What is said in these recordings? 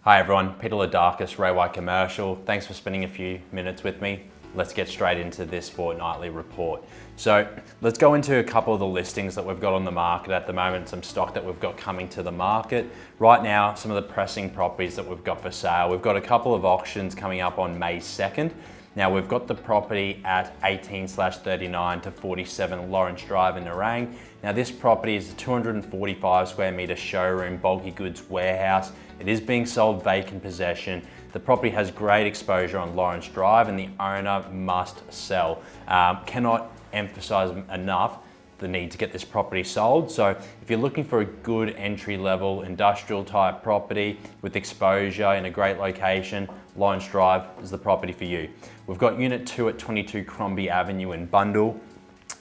Hi everyone, Peter Laoudikos, Railway Commercial. Thanks for spending a few minutes with me. Let's get straight into this fortnightly report. So let's go into a couple of the listings that we've got on the market at the moment, some stock that we've got coming to the market. Right now, some of the pressing properties that we've got for sale. We've got a couple of auctions coming up on May 2nd. Now we've got the property at 18/39 to 47 Lawrence Drive in Nerang. Now this property is a 245 square metre showroom bulky goods warehouse. It is being sold vacant possession. The property has great exposure on Lawrence Drive and the owner must sell. Cannot emphasise enough the need to get this property sold. So if you're looking for a good entry level industrial type property with exposure in a great location, Lawrence Drive is the property for you. We've got unit 2 at 22 Crombie Avenue in Bundall.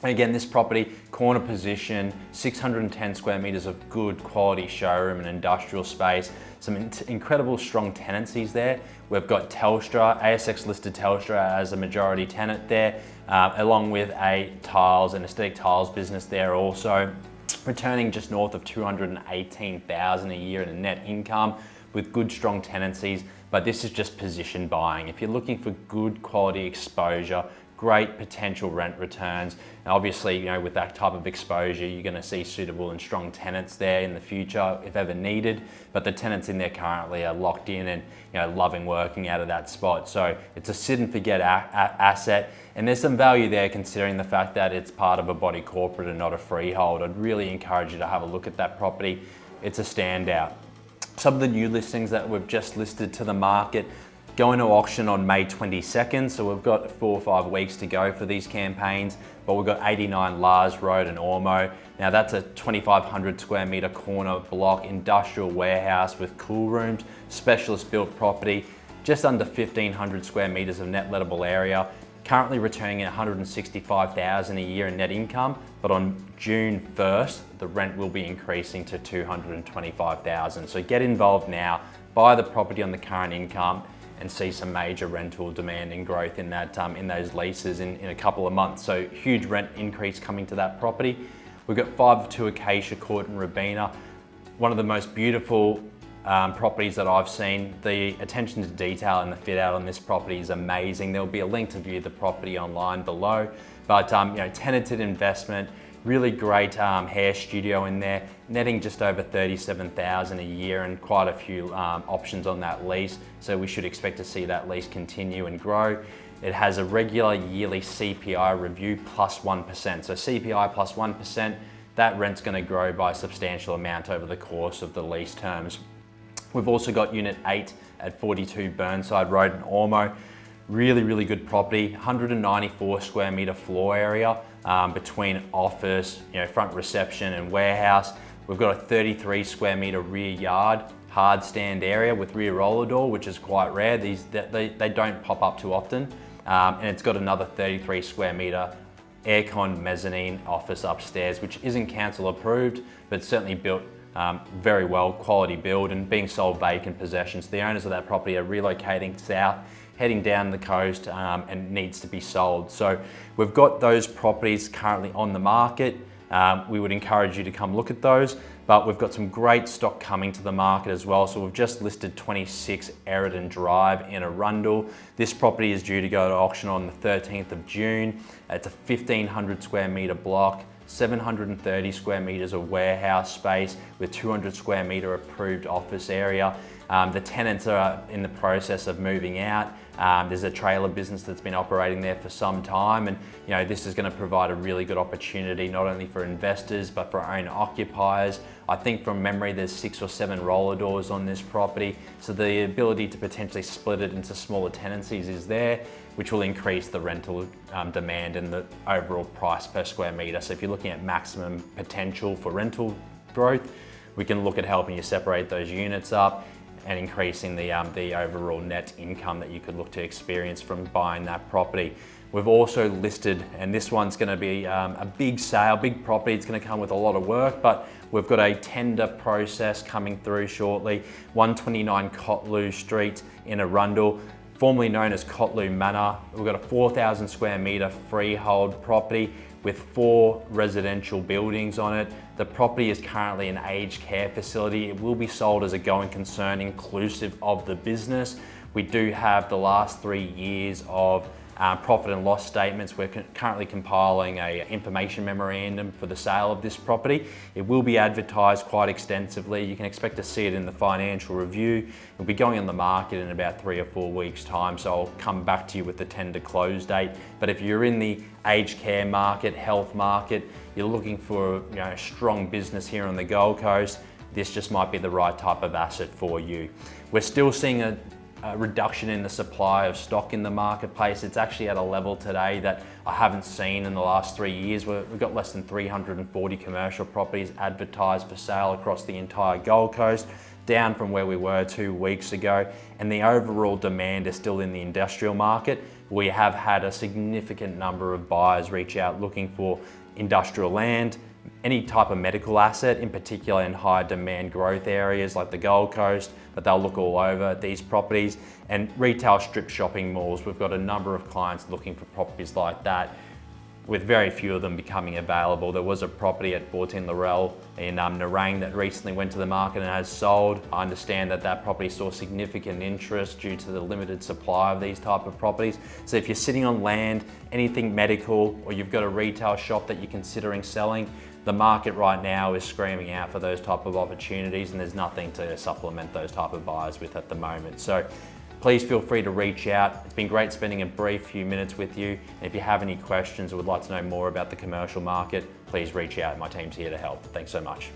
Again, this property, corner position, 610 square metres of good quality showroom and industrial space. Some incredible strong tenancies there. We've got Telstra, ASX listed Telstra as a majority tenant there, along with an aesthetic tiles business there also, returning just north of 218,000 a year in a net income with good strong tenancies. But this is just position buying. If you're looking for good quality exposure, great potential rent returns. And obviously, with that type of exposure, you're going to see suitable and strong tenants there in the future if ever needed. But the tenants in there currently are locked in and loving working out of that spot. So it's a sit and forget asset. And there's some value there considering the fact that it's part of a body corporate and not a freehold. I'd really encourage you to have a look at that property. It's a standout. Some of the new listings that we've just listed to the market going to auction on May 22nd, so we've got 4 or 5 weeks to go for these campaigns, but we've got 89 Lars Road in Ormo. Now that's a 2,500 square metre corner block industrial warehouse with cool rooms, specialist built property, just under 1,500 square metres of net lettable area, currently returning at 165,000 a year in net income, but on June 1st, the rent will be increasing to 225,000. So get involved now, buy the property on the current income, and see some major rental demand and growth in that in those leases in a couple of months. So huge rent increase coming to that property. We've got 5-2 Acacia Court in Robina, one of the most beautiful properties that I've seen. The attention to detail and the fit out on this property is amazing. There'll be a link to view the property online below. But tenanted investment, really great hair studio in there, netting just over 37,000 a year and quite a few options on that lease. So we should expect to see that lease continue and grow. It has a regular yearly CPI review plus 1%. So CPI plus 1%, that rent's going to grow by a substantial amount over the course of the lease terms. We've also got unit 8 at 42 Burnside Road in Ormo. Really good property, 194 square metre floor area between office, front reception and warehouse. We've got a 33 square metre rear yard, hard stand area with rear roller door, which is quite rare. They don't pop up too often. And it's got another 33 square metre aircon mezzanine office upstairs, which isn't council approved, but certainly built very well, quality build and being sold vacant possession. So the owners of that property are relocating south, heading down the coast and needs to be sold. So we've got those properties currently on the market. We would encourage you to come look at those, but we've got some great stock coming to the market as well. So we've just listed 26 Eridan Drive in Arundel. This property is due to go to auction on the 13th of June. It's a 1,500 square metre block, 730 square metres of warehouse space with 200 square metre approved office area. The tenants are in the process of moving out. There's a trailer business that's been operating there for some time, and this is going to provide a really good opportunity not only for investors but for owner occupiers. I think from memory there's 6 or 7 roller doors on this property, so the ability to potentially split it into smaller tenancies is there, which will increase the rental demand and the overall price per square metre. So if you're looking at maximum potential for rental growth, we can look at helping you separate those units up and increasing the overall net income that you could look to experience from buying that property. We've also listed, and this one's going to be a big sale, big property. It's going to come with a lot of work, but we've got a tender process coming through shortly. 129 Cotloo Street in Arundel, formerly known as Cotloo Manor. We've got a 4,000 square metre freehold property with 4 residential buildings on it. The property is currently an aged care facility. It will be sold as a going concern inclusive of the business. We do have the last 3 years of profit and loss statements. We're currently compiling an information memorandum for the sale of this property. It will be advertised quite extensively. You can expect to see it in the financial review. It'll be going on the market in about 3 or 4 weeks' time, so I'll come back to you with the tender close date. But if you're in the aged care market, health market, you're looking for a strong business here on the Gold Coast, this just might be the right type of asset for you. We're still seeing a reduction in the supply of stock in the marketplace. It's actually at a level today that I haven't seen in the last 3 years. We've got less than 340 commercial properties advertised for sale across the entire Gold Coast, down from where we were 2 weeks ago. And the overall demand is still in the industrial market. We have had a significant number of buyers reach out looking for industrial land, any type of medical asset, in particular in high demand growth areas like the Gold Coast, but they'll look all over these properties. And retail strip shopping malls, we've got a number of clients looking for properties like that, with very few of them becoming available. There was a property at 14 Laurel in Nerang that recently went to the market and has sold. I understand that that property saw significant interest due to the limited supply of these type of properties. So if you're sitting on land, anything medical, or you've got a retail shop that you're considering selling, the market right now is screaming out for those type of opportunities, and there's nothing to supplement those type of buyers with at the moment. So please feel free to reach out. It's been great spending a brief few minutes with you. And if you have any questions or would like to know more about the commercial market, please reach out. My team's here to help. Thanks so much.